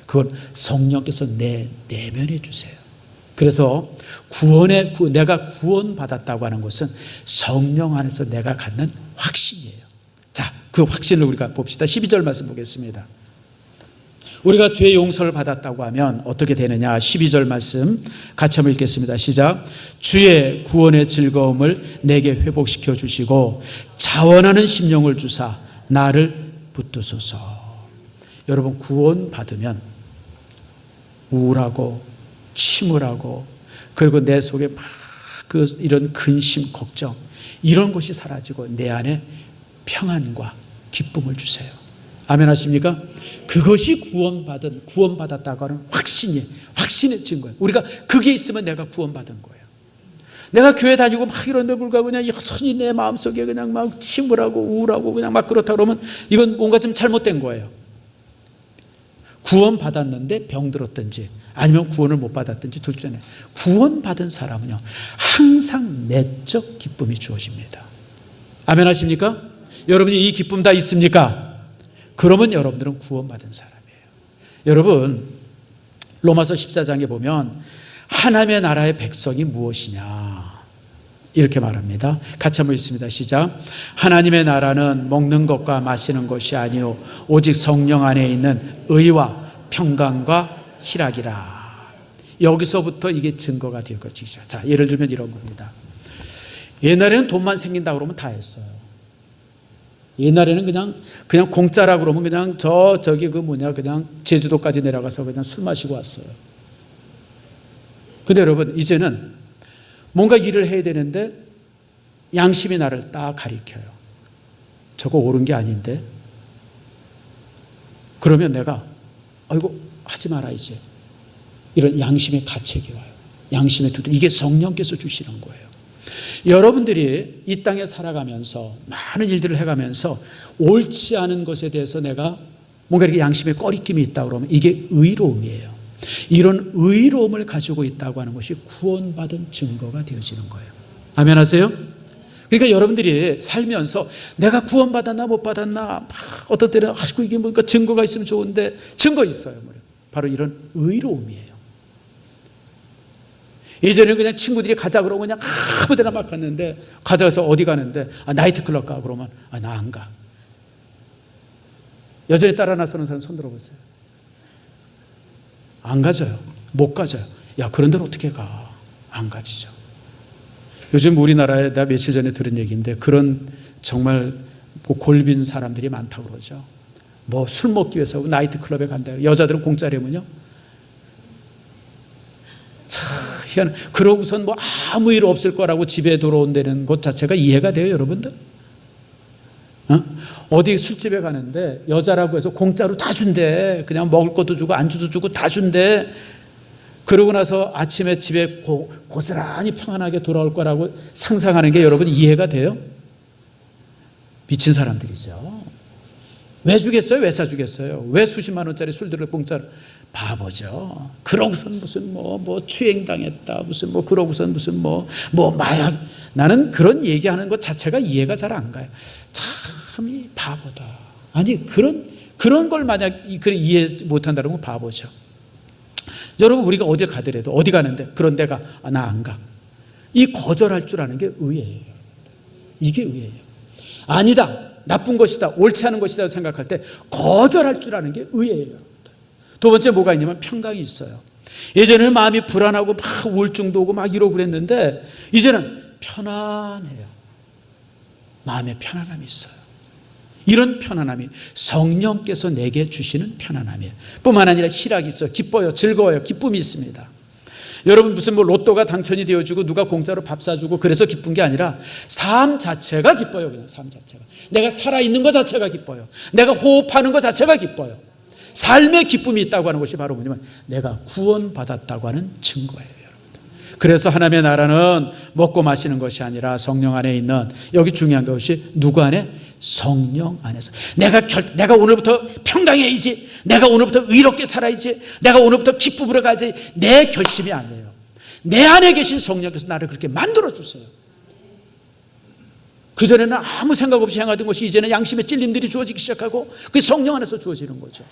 그건 성령께서 내 내면에 주세요. 그래서 내가 구원받았다고 하는 것은 성령 안에서 내가 갖는 확신이에요. 자, 그 확신을 우리가 봅시다. 12절 말씀 보겠습니다. 우리가 죄 용서를 받았다고 하면 어떻게 되느냐? 12절 말씀 같이 한번 읽겠습니다. 시작. 주의 구원의 즐거움을 내게 회복시켜 주시고 자원하는 심령을 주사 나를 붙드소서. 여러분 구원받으면 우울하고 침울하고 그리고 내 속에 막 이런 근심, 걱정 이런 것이 사라지고 내 안에 평안과 기쁨을 주세요. 아멘 하십니까? 그것이 구원받았다고 하는 확신의 증거예요. 우리가 그게 있으면 내가 구원받은 거예요. 내가 교회 다니고 막 이런데 불구하고 그냥 여전히 내 마음속에 그냥 막 침울하고 우울하고 그냥 막 그렇다 그러면 이건 뭔가 좀 잘못된 거예요. 구원받았는데 병들었든지 아니면 구원을 못 받았든지 둘 중에 구원받은 사람은요 항상 내적 기쁨이 주어집니다. 아멘 하십니까? 여러분이 이 기쁨 다 있습니까? 그러면 여러분들은 구원받은 사람이에요. 여러분 로마서 14장에 보면 하나님의 나라의 백성이 무엇이냐 이렇게 말합니다. 같이 한번 읽습니다. 시작. 하나님의 나라는 먹는 것과 마시는 것이 아니요 오직 성령 안에 있는 의와 평강과 희락이라. 여기서부터 이게 증거가 될 것이죠. 자, 예를 들면 이런 겁니다. 옛날에는 돈만 생긴다 그러면 다 했어요. 옛날에는 그냥 공짜라고 그러면 그냥 그냥 제주도까지 내려가서 그냥 술 마시고 왔어요. 근데 여러분 이제는 뭔가 일을 해야 되는데 양심이 나를 딱 가리켜요. 저거 옳은 게 아닌데. 그러면 내가 아이고 하지 말아야지. 이런 양심의 가책이 와요. 양심의 두들. 이게 성령께서 주시는 거예요. 여러분들이 이 땅에 살아가면서 많은 일들을 해가면서 옳지 않은 것에 대해서 내가 뭔가 이렇게 양심의 꺼리낌이 있다 그러면 이게 의로움이에요. 이런 의로움을 가지고 있다고 하는 것이 구원받은 증거가 되어지는 거예요. 아멘 하세요? 그러니까 여러분들이 살면서 내가 구원받았나 못 받았나 막 어떤 때는 아이고 이게 뭔가 증거가 있으면 좋은데 증거 있어요. 바로 이런 의로움이에요. 예전에는 그냥 친구들이 가자 그러고 그냥 아무 데나 막 갔는데 가자서 어디 가는데 나이트클럽 가 그러면 나 안 가. 여전히 따라 나서는 사람 손 들어보세요. 안 가져요. 못 가져요. 야 그런 데는 어떻게 가? 안 가지죠. 요즘 우리나라에 나 며칠 전에 들은 얘기인데 그런 정말 골빈 사람들이 많다고 그러죠. 뭐 술 먹기 위해서 나이트클럽에 간다. 여자들은 공짜라면요. 참 그러고선 뭐 아무 일 없을 거라고 집에 돌아온다는 것 자체가 이해가 돼요, 여러분들? 어디 술집에 가는데 여자라고 해서 공짜로 다 준대. 그냥 먹을 것도 주고 안주도 주고 다 준대. 그러고 나서 아침에 집에 고스란히 평안하게 돌아올 거라고 상상하는 게 여러분 이해가 돼요? 미친 사람들이죠. 왜 주겠어요? 왜 사주겠어요? 왜 수십만 원짜리 술들을 공짜로? 바보죠. 그러고선 무슨 뭐 추행당했다. 무슨 그러고선 무슨 마약. 나는 그런 얘기하는 것 자체가 이해가 잘 안 가요. 참이 바보다. 아니 그런 걸 만약 이해 못한다면 바보죠. 여러분 우리가 어디 가더라도 어디 가는데 그런 데가 나 안 가. 이 거절할 줄 아는 게 의예요. 이게 의예요. 아니다. 나쁜 것이다. 옳지 않은 것이다 생각할 때 거절할 줄 아는 게 의예요. 두 번째 뭐가 있냐면 평강이 있어요. 예전에는 마음이 불안하고 막 우울증도 오고 막 이러고 그랬는데 이제는 편안해요. 마음에 편안함이 있어요. 이런 편안함이 성령께서 내게 주시는 편안함이에요. 뿐만 아니라 희락이 있어요. 기뻐요. 즐거워요. 기쁨이 있습니다. 여러분 무슨 로또가 당첨이 되어주고 누가 공짜로 밥 사주고 그래서 기쁜 게 아니라 삶 자체가 기뻐요. 그냥 삶 자체가. 내가 살아있는 것 자체가 기뻐요. 내가 호흡하는 것 자체가 기뻐요. 삶의 기쁨이 있다고 하는 것이 바로 뭐냐면 내가 구원받았다고 하는 증거예요. 여러분들. 그래서 하나님의 나라는 먹고 마시는 것이 아니라 성령 안에 있는, 여기 중요한 것이 누구 안에? 성령 안에서. 내가 오늘부터 평강해야지, 내가 오늘부터 의롭게 살아야지, 내가 오늘부터 기쁨으로 가야지, 내 결심이 아니에요. 내 안에 계신 성령께서 나를 그렇게 만들어주세요. 그전에는 아무 생각 없이 행하던 것이 이제는 양심의 찔림들이 주어지기 시작하고 그게 성령 안에서 주어지는 거죠.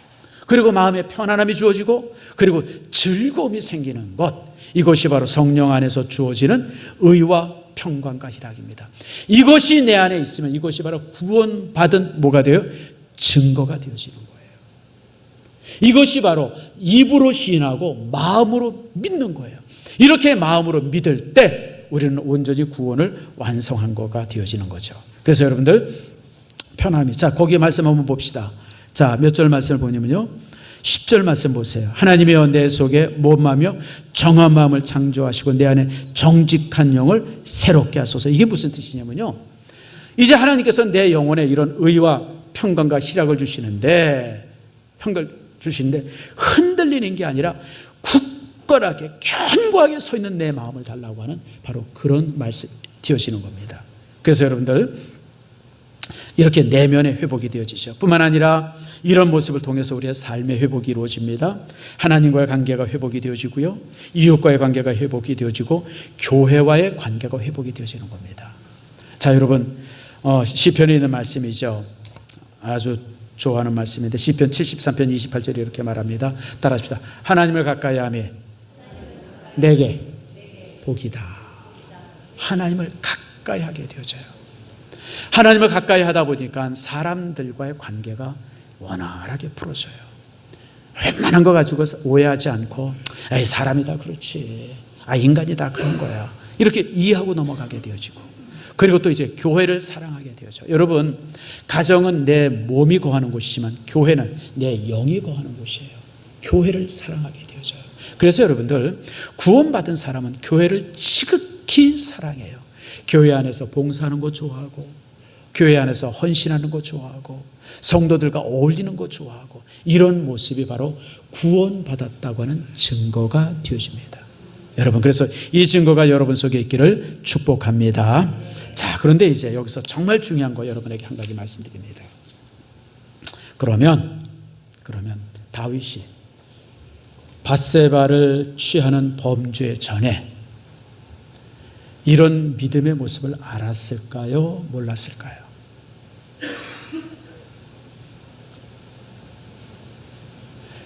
그리고 마음에 편안함이 주어지고 그리고 즐거움이 생기는 것, 이것이 바로 성령 안에서 주어지는 의와 평강과 희락입니다. 이것이 내 안에 있으면 이것이 바로 구원받은 뭐가 돼요? 증거가 되어지는 거예요. 이것이 바로 입으로 시인하고 마음으로 믿는 거예요. 이렇게 마음으로 믿을 때 우리는 온전히 구원을 완성한 거가 되어지는 거죠. 그래서 여러분들 편함이, 자 거기에 말씀 한번 봅시다. 자, 몇 절 말씀을 보냐면요. 10절 말씀 보세요. 하나님이여 내 속에 몸하며 정한 마음을 창조하시고 내 안에 정직한 영을 새롭게 하소서. 이게 무슨 뜻이냐면요. 이제 하나님께서 내 영혼에 이런 의와 평강과 희락을 주시는데 흔들리는 게 아니라 굳건하게 견고하게 서 있는 내 마음을 달라고 하는 바로 그런 말씀 되어지는 겁니다. 그래서 여러분들 이렇게 내면의 회복이 되어지죠. 뿐만 아니라 이런 모습을 통해서 우리의 삶의 회복이 이루어집니다. 하나님과의 관계가 회복이 되어지고요, 이웃과의 관계가 회복이 되어지고 교회와의 관계가 회복이 되어지는 겁니다. 자, 여러분, 시편에 있는 말씀이죠. 아주 좋아하는 말씀인데 시편 73편 28절에 이렇게 말합니다. 따라합시다. 하나님을 가까이 하매 내게 복이다. 하나님을 가까이 하게 되어져요. 하나님을 가까이 하다 보니까 사람들과의 관계가 원활하게 풀어져요. 웬만한 거 가지고 오해하지 않고 에이, 사람이다 그렇지, 인간이다 그런 거야, 이렇게 이해하고 넘어가게 되어지고, 그리고 또 이제 교회를 사랑하게 되어져. 여러분, 가정은 내 몸이 거하는 곳이지만 교회는 내 영이 거하는 곳이에요. 교회를 사랑하게 되어져요. 그래서 여러분들, 구원받은 사람은 교회를 지극히 사랑해요. 교회 안에서 봉사하는 거 좋아하고, 교회 안에서 헌신하는 거 좋아하고, 성도들과 어울리는 거 좋아하고, 이런 모습이 바로 구원받았다고 하는 증거가 되어집니다. 여러분, 그래서 이 증거가 여러분 속에 있기를 축복합니다. 자, 그런데 이제 여기서 정말 중요한 거 여러분에게 한 가지 말씀드립니다. 그러면 다윗이 밧세바를 취하는 범죄 전에 이런 믿음의 모습을 알았을까요? 몰랐을까요?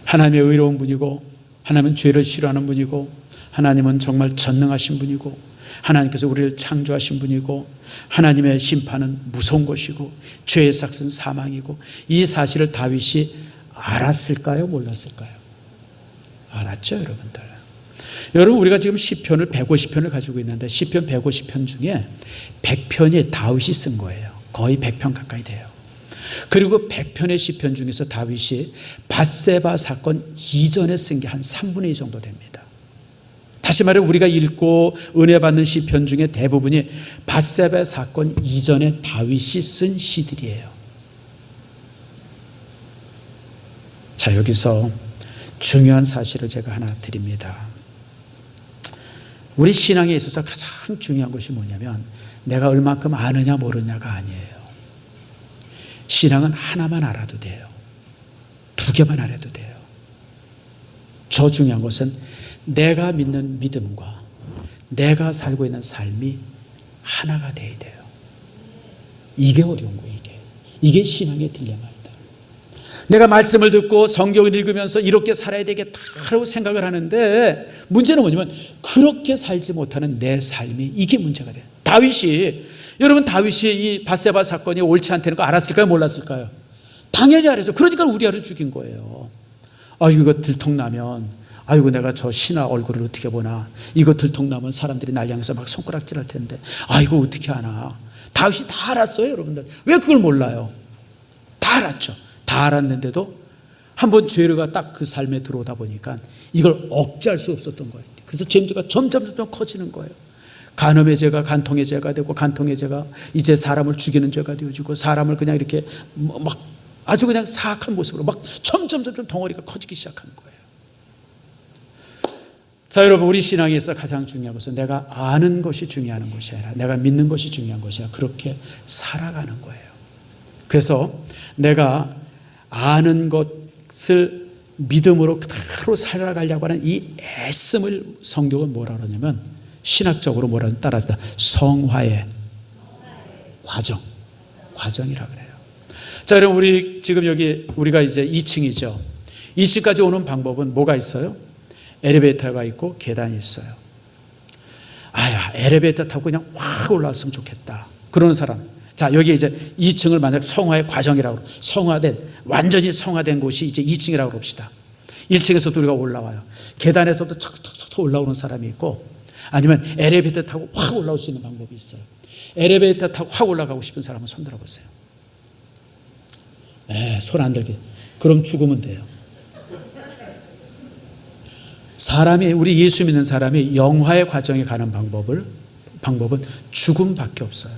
하나님의 의로운 분이고, 하나님은 죄를 싫어하는 분이고, 하나님은 정말 전능하신 분이고, 하나님께서 우리를 창조하신 분이고, 하나님의 심판은 무서운 것이고, 죄의 삭은 사망이고, 이 사실을 다윗이 알았을까요? 몰랐을까요? 알았죠, 여러분들. 여러분, 우리가 지금 시편을 150편을 가지고 있는데 시편 150편 중에 100편이 다윗이 쓴 거예요. 거의 100편 가까이 돼요. 그리고 100편의 시편 중에서 다윗이 밧세바 사건 이전에 쓴 게 한 3분의 2 정도 됩니다. 다시 말해 우리가 읽고 은혜 받는 시편 중에 대부분이 밧세바 사건 이전에 다윗이 쓴 시들이에요. 자, 여기서 중요한 사실을 제가 하나 드립니다. 우리 신앙에 있어서 가장 중요한 것이 뭐냐면 내가 얼만큼 아느냐 모르냐가 아니에요. 신앙은 하나만 알아도 돼요. 2개만 알아도 돼요. 더 중요한 것은 내가 믿는 믿음과 내가 살고 있는 삶이 하나가 돼야 돼요. 이게 어려운 거예요. 이게 신앙의 딜레마입니다. 내가 말씀을 듣고 성경을 읽으면서 이렇게 살아야 되겠다라고 생각을 하는데 문제는 뭐냐면 그렇게 살지 못하는 내 삶이, 이게 문제가 돼요. 여러분 다윗이 이 밧세바 사건이 옳지 않다는 거 알았을까요? 몰랐을까요? 당연히 알았죠. 그러니까 우리아를 죽인 거예요. 이거 들통나면 내가 저 신하 얼굴을 어떻게 보나, 이거 들통나면 사람들이 날 향해서 막 손가락질할 텐데 이거 어떻게 하나. 다윗이 다 알았어요. 여러분들 왜 그걸 몰라요? 다 알았죠. 다 알았는데도 한번 죄가 딱 그 삶에 들어오다 보니까 이걸 억제할 수 없었던 거예요. 그래서 죄가 점점 커지는 거예요. 간음의 죄가 간통의 죄가 되고, 간통의 죄가 이제 사람을 죽이는 죄가 되어지고, 사람을 그냥 이렇게 막 아주 그냥 사악한 모습으로 막 점점 덩어리가 커지기 시작하는 거예요. 자, 여러분, 우리 신앙에서 가장 중요한 것은 내가 아는 것이 중요한 것이 아니라 내가 믿는 것이 중요한 것이 아니라 그렇게 살아가는 거예요. 그래서 내가 아는 것을 믿음으로 그대로 살아가려고 하는 이 애씀을 성경은 뭐라 그러냐면, 신학적으로 뭐라는 따라합니다. 성화의 과정이라 그래요. 자, 여러분, 우리 지금 여기 우리가 이제 2층이죠. 2층까지 오는 방법은 뭐가 있어요? 엘리베이터가 있고 계단이 있어요. 엘리베이터 타고 그냥 확 올라왔으면 좋겠다 그러는 사람. 자, 여기 이제 2층을 만약 성화의 과정이라고, 완전히 성화된 곳이 이제 2층이라고 그럽시다. 1층에서도 우리가 올라와요. 계단에서부터 척척 올라오는 사람이 있고, 아니면 엘리베이터 타고 확 올라올 수 있는 방법이 있어요. 엘리베이터 타고 확 올라가고 싶은 사람은 손 들어보세요. 손 안 들게. 그럼 죽으면 돼요. 우리 예수 믿는 사람이 영화의 과정에 가는 방법은 죽음밖에 없어요.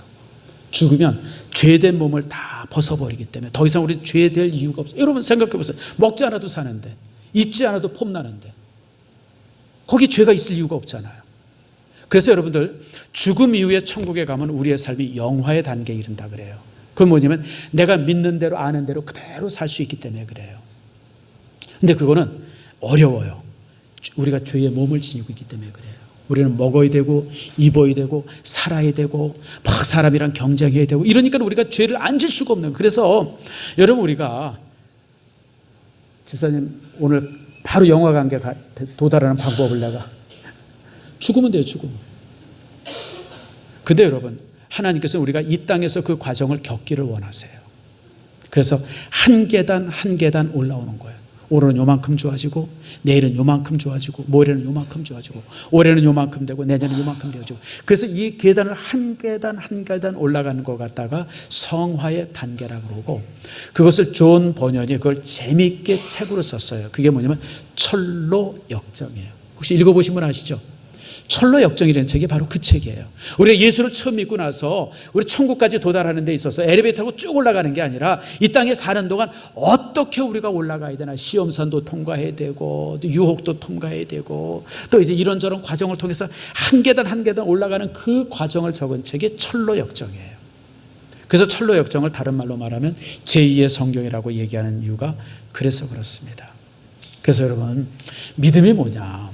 죽으면 죄된 몸을 다 벗어버리기 때문에 더 이상 우리 죄될 이유가 없어요. 여러분 생각해 보세요. 먹지 않아도 사는데, 입지 않아도 폼나는데 거기 죄가 있을 이유가 없잖아요. 그래서 여러분들 죽음 이후에 천국에 가면 우리의 삶이 영화의 단계에 이른다 그래요. 그건 뭐냐면 내가 믿는 대로 아는 대로 그대로 살 수 있기 때문에 그래요. 근데 그거는 어려워요. 우리가 죄의 몸을 지니고 있기 때문에 그래요. 우리는 먹어야 되고 입어야 되고 살아야 되고 막 사람이랑 경쟁해야 되고 이러니까 우리가 죄를 안 질 수가 없는 거예요. 그래서 여러분 우리가 집사님 오늘 바로 영화 관계에 도달하는 방법을 내가 죽으면 돼요. 죽으면. 근데 여러분 하나님께서 우리가 이 땅에서 그 과정을 겪기를 원하세요. 그래서 한 계단 한 계단 올라오는 거예요. 오늘은 요만큼 좋아지고 내일은 요만큼 좋아지고 모레는 요만큼 좋아지고 올해는 요만큼 되고 내년은 요만큼 되어지고 그래서 이 계단을 한 계단 한 계단 올라가는 것 같다가 성화의 단계라고 그러고 그것을 존 번연이 그걸 재미있게 책으로 썼어요. 그게 뭐냐면 철로 역정이에요. 혹시 읽어보신 분 아시죠? 철로 역정이라는 책이 바로 그 책이에요. 우리가 예수를 처음 믿고 나서 우리 천국까지 도달하는 데 있어서 엘리베이터 타고 쭉 올라가는 게 아니라 이 땅에 사는 동안 어떻게 우리가 올라가야 되나 시험산도 통과해야 되고 또 유혹도 통과해야 되고 또 이제 이런저런 과정을 통해서 한 계단 한 계단 올라가는 그 과정을 적은 책이 철로 역정이에요. 그래서 철로 역정을 다른 말로 말하면 제2의 성경이라고 얘기하는 이유가 그래서 그렇습니다. 그래서 여러분 믿음이 뭐냐?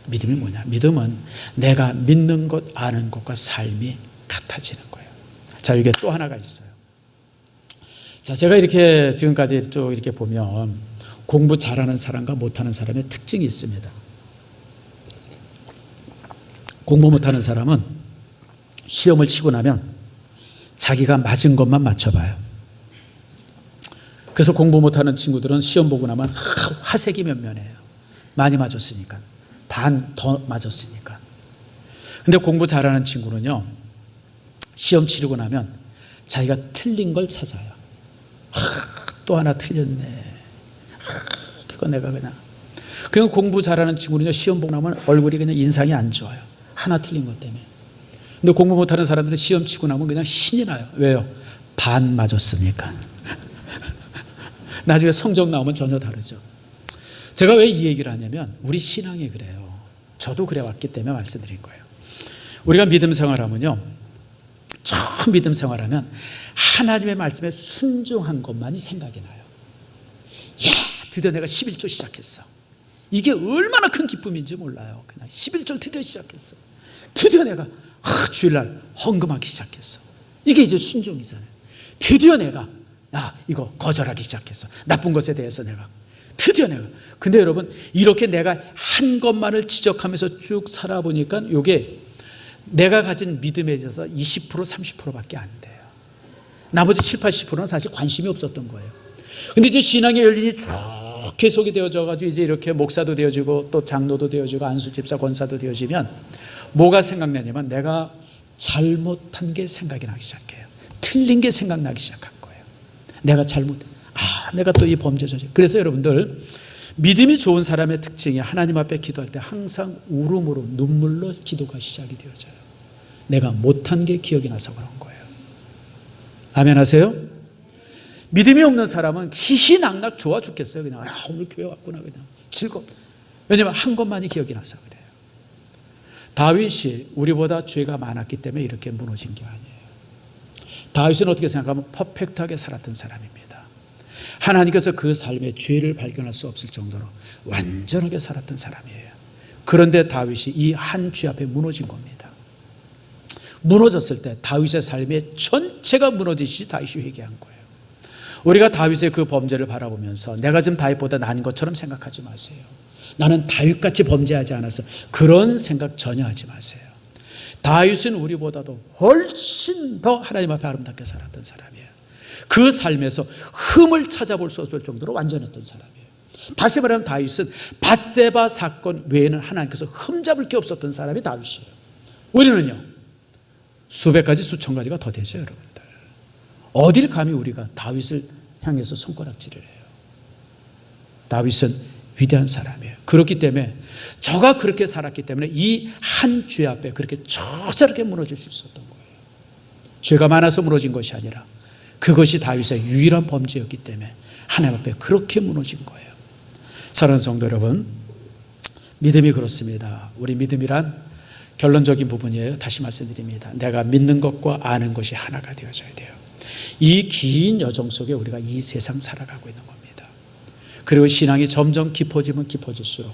믿음은 내가 믿는 것, 아는 것과 삶이 같아지는 거예요. 자, 이게 또 하나가 있어요. 자, 제가 이렇게 지금까지 쭉 이렇게 보면 공부 잘하는 사람과 못하는 사람의 특징이 있습니다. 공부 못하는 사람은 시험을 치고 나면 자기가 맞은 것만 맞춰봐요. 그래서 공부 못하는 친구들은 시험 보고 나면 화색이 면면해요. 많이 맞았으니까. 반 더 맞았으니까. 근데 공부 잘하는 친구는요, 시험 치르고 나면 자기가 틀린 걸 찾아요. 또 하나 틀렸네. 그거 내가 그냥 공부 잘하는 친구는요, 시험 보고 나면 얼굴이 그냥 인상이 안 좋아요. 하나 틀린 것 때문에. 근데 공부 못하는 사람들은 시험 치고 나면 그냥 신이 나요. 왜요? 반 맞았으니까. 나중에 성적 나오면 전혀 다르죠. 제가 왜 이 얘기를 하냐면 우리 신앙이 그래요. 저도 그래 왔기 때문에 말씀드린 거예요. 우리가 믿음 생활하면요, 처음 믿음 생활하면 하나님의 말씀에 순종한 것만이 생각이 나요. 야, 드디어 내가 11조 시작했어. 이게 얼마나 큰 기쁨인지 몰라요. 그냥 11조 드디어 시작했어. 드디어 내가 주일날 헌금하기 시작했어. 이게 이제 순종이잖아요. 드디어 내가 이거 거절하기 시작했어. 나쁜 것에 대해서 드디어 내가. 근데 여러분 이렇게 내가 한 것만을 지적하면서 쭉 살아보니까 이게 내가 가진 믿음에 있어서 20% 30%밖에 안 돼요. 나머지 7, 80%는 사실 관심이 없었던 거예요. 근데 이제 신앙의 열린이 쭉 계속이 되어져 가지고 이제 이렇게 목사도 되어지고 또 장로도 되어지고 안수집사 권사도 되어지면 뭐가 생각나냐면 내가 잘못한 게 생각이 나기 시작해요. 틀린 게 생각나기 시작한 거예요. 내가 내가 또 이 범죄 저지. 그래서 여러분들 믿음이 좋은 사람의 특징이 하나님 앞에 기도할 때 항상 울음으로 눈물로 기도가 시작이 되어져요. 내가 못한 게 기억이 나서 그런 거예요. 아멘 하세요? 믿음이 없는 사람은 희희낙낙 좋아 죽겠어요. 그냥 오늘 교회 왔구나 그냥 즐겁. 왜냐하면 한 것만이 기억이 나서 그래요. 다윗이 우리보다 죄가 많았기 때문에 이렇게 무너진 게 아니에요. 다윗은 어떻게 생각하면 퍼펙트하게 살았던 사람입니다. 하나님께서 그 삶에 죄를 발견할 수 없을 정도로 완전하게 살았던 사람이에요. 그런데 다윗이 이 한 죄 앞에 무너진 겁니다. 무너졌을 때 다윗의 삶의 전체가 무너지시 다윗이 회개한 거예요. 우리가 다윗의 그 범죄를 바라보면서 내가 지금 다윗보다 나은 것처럼 생각하지 마세요. 나는 다윗같이 범죄하지 않아서 그런 생각 전혀 하지 마세요. 다윗은 우리보다도 훨씬 더 하나님 앞에 아름답게 살았던 사람이에요. 그 삶에서 흠을 찾아볼 수 없을 정도로 완전했던 사람이에요. 다시 말하면 다윗은 밧세바 사건 외에는 하나님께서 흠잡을 게 없었던 사람이 다윗이에요. 우리는요, 수백 가지 수천 가지가 더 되죠. 여러분들 어딜 감히 우리가 다윗을 향해서 손가락질을 해요. 다윗은 위대한 사람이에요. 그렇기 때문에 저가 그렇게 살았기 때문에 이 한 죄 앞에 그렇게 저렇게 무너질 수 있었던 거예요. 죄가 많아서 무너진 것이 아니라 그것이 다윗의 유일한 범죄였기 때문에 하나님 앞에 그렇게 무너진 거예요. 사랑하는 성도 여러분, 믿음이 그렇습니다. 우리 믿음이란 결론적인 부분이에요. 다시 말씀드립니다. 내가 믿는 것과 아는 것이 하나가 되어져야 돼요. 이 긴 여정 속에 우리가 이 세상 살아가고 있는 겁니다. 그리고 신앙이 점점 깊어지면 깊어질수록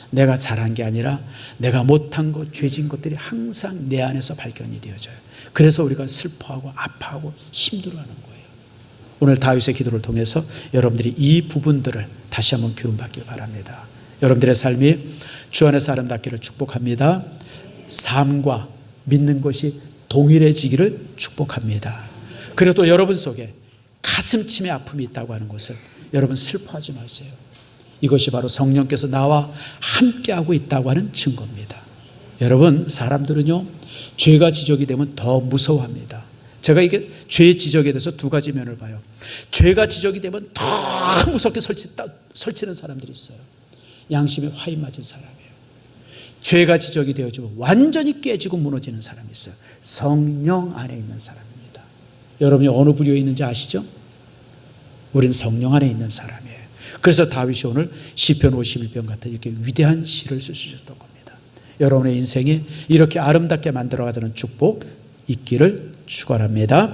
내가 잘한 게 아니라 내가 못한 것, 죄진 것들이 항상 내 안에서 발견이 되어져요. 그래서 우리가 슬퍼하고 아파하고 힘들어하는 거예요. 오늘 다윗의 기도를 통해서 여러분들이 이 부분들을 다시 한번 교훈받길 바랍니다. 여러분들의 삶이 주 안에서 아름답기를 축복합니다. 삶과 믿는 것이 동일해지기를 축복합니다. 그리고 또 여러분 속에 가슴침의 아픔이 있다고 하는 것을 여러분 슬퍼하지 마세요. 이것이 바로 성령께서 나와 함께하고 있다고 하는 증거입니다. 여러분, 사람들은요, 죄가 지적이 되면 더 무서워합니다. 제가 이게 죄 지적에 대해서 두 가지 면을 봐요. 죄가 지적이 되면 더 무섭게 설치는 사람들이 있어요. 양심에 화이 맞은 사람이에요. 죄가 지적이 되어지고 완전히 깨지고 무너지는 사람이 있어요. 성령 안에 있는 사람입니다. 여러분이 어느 부류에 있는지 아시죠? 우린 성령 안에 있는 사람이에요. 그래서 다윗이 오늘 시편 51편 같은 이렇게 위대한 시를 쓸 수 있었던 겁니다. 여러분의 인생이 이렇게 아름답게 만들어가자는 축복 있기를 축원합니다.